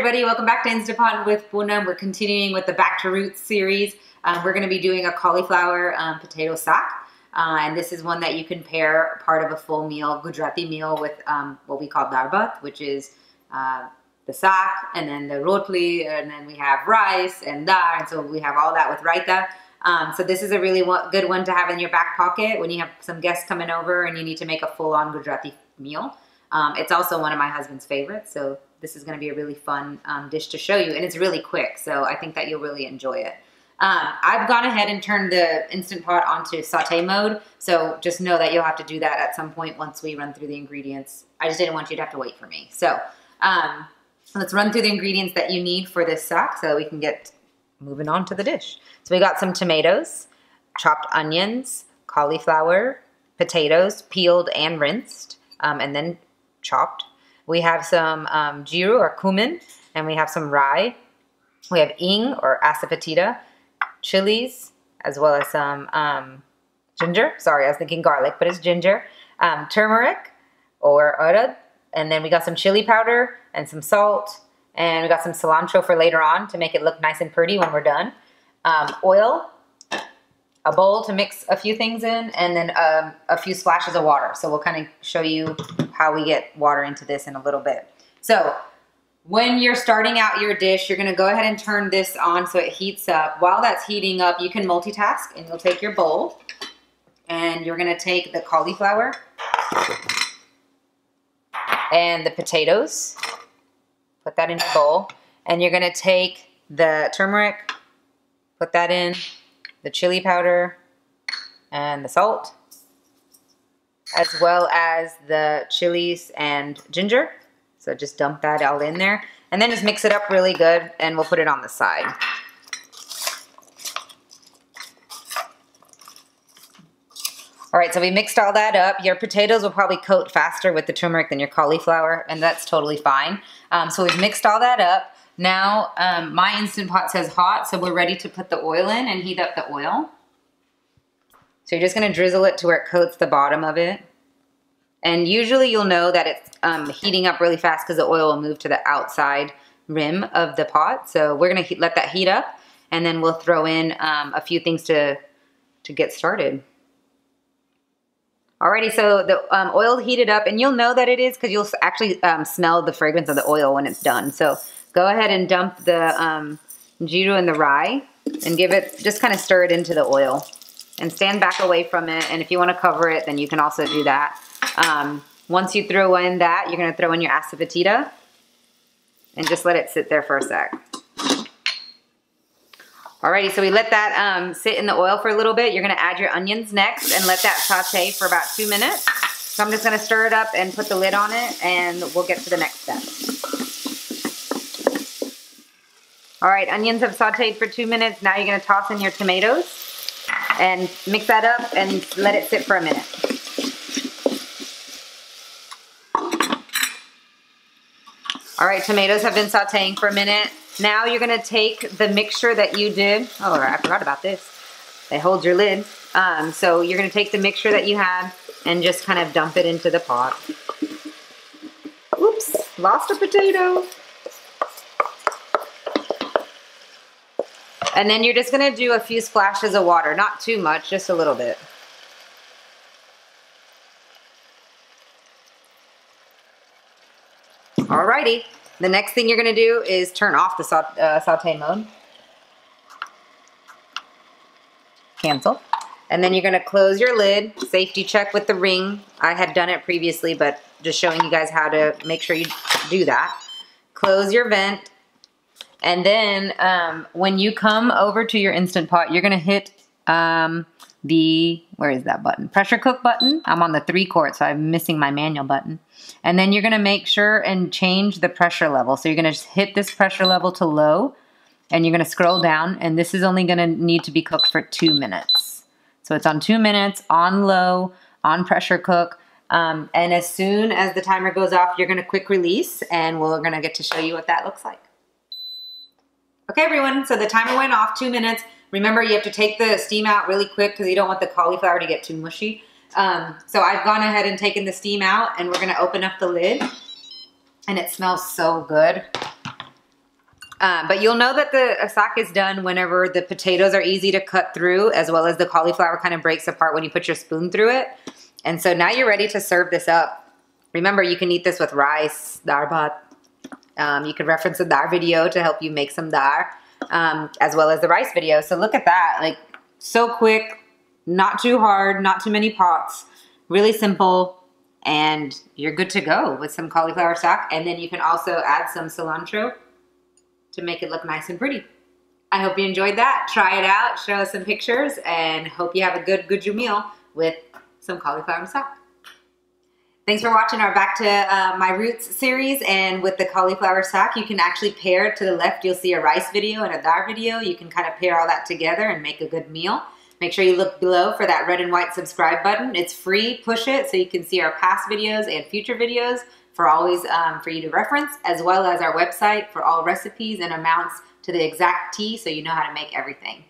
everybody, welcome back to Instant Pot with Poonam. We're continuing with the Back to Roots series. We're going to be doing a cauliflower potato saag. And this is one that you can pair part of a full meal, Gujarati meal, with what we call dal bhat, which is the saag, and then the rotli, and then we have rice and dal, and so we have all that with raita. So this is a really good one to have in your back pocket when you have some guests coming over and you need to make a full-on Gujarati meal. It's also one of my husband's favorites, so this is going to be a really fun dish to show you, and it's really quick, so I think that you'll really enjoy it. I've gone ahead and turned the Instant Pot onto saute mode, so just know that you'll have to do that at some point once we run through the ingredients. I just didn't want you to have to wait for me. So let's run through the ingredients that you need for this saag so that we can get moving on to the dish. So we got some tomatoes, chopped onions, cauliflower, potatoes, peeled and rinsed, and then chopped. We have some jiru or cumin, and we have some rye. We have ing or asafetida, chilies, as well as some ginger. Sorry, I was thinking garlic, but it's ginger. Turmeric or urad, and then we got some chili powder and some salt, and we got some cilantro for later on to make it look nice and pretty when we're done. Oil, a bowl to mix a few things in, and then a few splashes of water. So we'll kind of show you how we get water into this in a little bit. So when you're starting out your dish, you're going to go ahead and turn this on so it heats up. While that's heating up, you can multitask, and you'll take your bowl and you're going to take the cauliflower and the potatoes, put that in your bowl, and you're going to take the turmeric, put that in, the chili powder and the salt, as well as the chilies and ginger. So just dump that all in there, and then just mix it up really good, and we'll put it on the side. All right, so we mixed all that up. Your potatoes will probably coat faster with the turmeric than your cauliflower, and that's totally fine. So we've mixed all that up. Now, my Instant Pot says hot, so we're ready to put the oil in and heat up the oil. So you're just gonna drizzle it to where it coats the bottom of it. And usually you'll know that it's heating up really fast because the oil will move to the outside rim of the pot. So we're gonna let that heat up, and then we'll throw in a few things to get started. Alrighty, so the oil heated up, and you'll know that it is because you'll actually smell the fragrance of the oil when it's done. So go ahead and dump the jiru and the rye and give it, just kind of stir it into the oil and stand back away from it. And if you want to cover it, then you can also do that. Once you throw in that, you're going to throw in your asafetida and just let it sit there for a sec. Alrighty, so we let that sit in the oil for a little bit. You're going to add your onions next and let that saute for about 2 minutes. So I'm just going to stir it up and put the lid on it, and we'll get to the next step. Alright, onions have sauteed for 2 minutes. Now you're going to toss in your tomatoes and mix that up and let it sit for a minute. Alright, tomatoes have been sauteing for a minute. Now you're going to take the mixture that you did. Oh, I forgot about this. They hold your lid. So you're going to take the mixture that you had and just kind of dump it into the pot. Oops, lost a potato. And then you're just going to do a few splashes of water. Not too much, just a little bit. Alrighty. The next thing you're going to do is turn off the saute mode. Cancel. And then you're going to close your lid. Safety check with the ring. I had done it previously, but just showing you guys how to make sure you do that. Close your vent. And then when you come over to your Instant Pot, you're going to hit where is that button? Pressure cook button. I'm on the 3-quart, so I'm missing my manual button. And then you're going to make sure and change the pressure level. So you're going to just hit this pressure level to low, and you're going to scroll down, and this is only going to need to be cooked for 2 minutes. So it's on 2 minutes, on low, on pressure cook. And as soon as the timer goes off, you're going to quick release, and we're going to get to show you what that looks like. Okay, everyone, so the timer went off, 2 minutes. Remember, you have to take the steam out really quick because you don't want the cauliflower to get too mushy. So I've gone ahead and taken the steam out, and we're going to open up the lid, and it smells so good. But you'll know that the saag is done whenever the potatoes are easy to cut through, as well as the cauliflower kind of breaks apart when you put your spoon through it. And so now you're ready to serve this up. Remember, you can eat this with rice, dar bhat. You can reference the dar video to help you make some dar, as well as the rice video. So look at that, like so quick, not too hard, not too many pots, really simple, and you're good to go with some cauliflower saag. And then you can also add some cilantro to make it look nice and pretty. I hope you enjoyed that. Try it out, show us some pictures, and hope you have a good Guju meal with some cauliflower saag. Thanks for watching our Back to My Roots series. And with the cauliflower saag, you can actually pair. To the left, you'll see a rice video and a dar video. You can kind of pair all that together and make a good meal. Make sure you look below for that red and white subscribe button. It's free, push it so you can see our past videos and future videos for always for you to reference, as well as our website for all recipes and amounts to the exact T so you know how to make everything.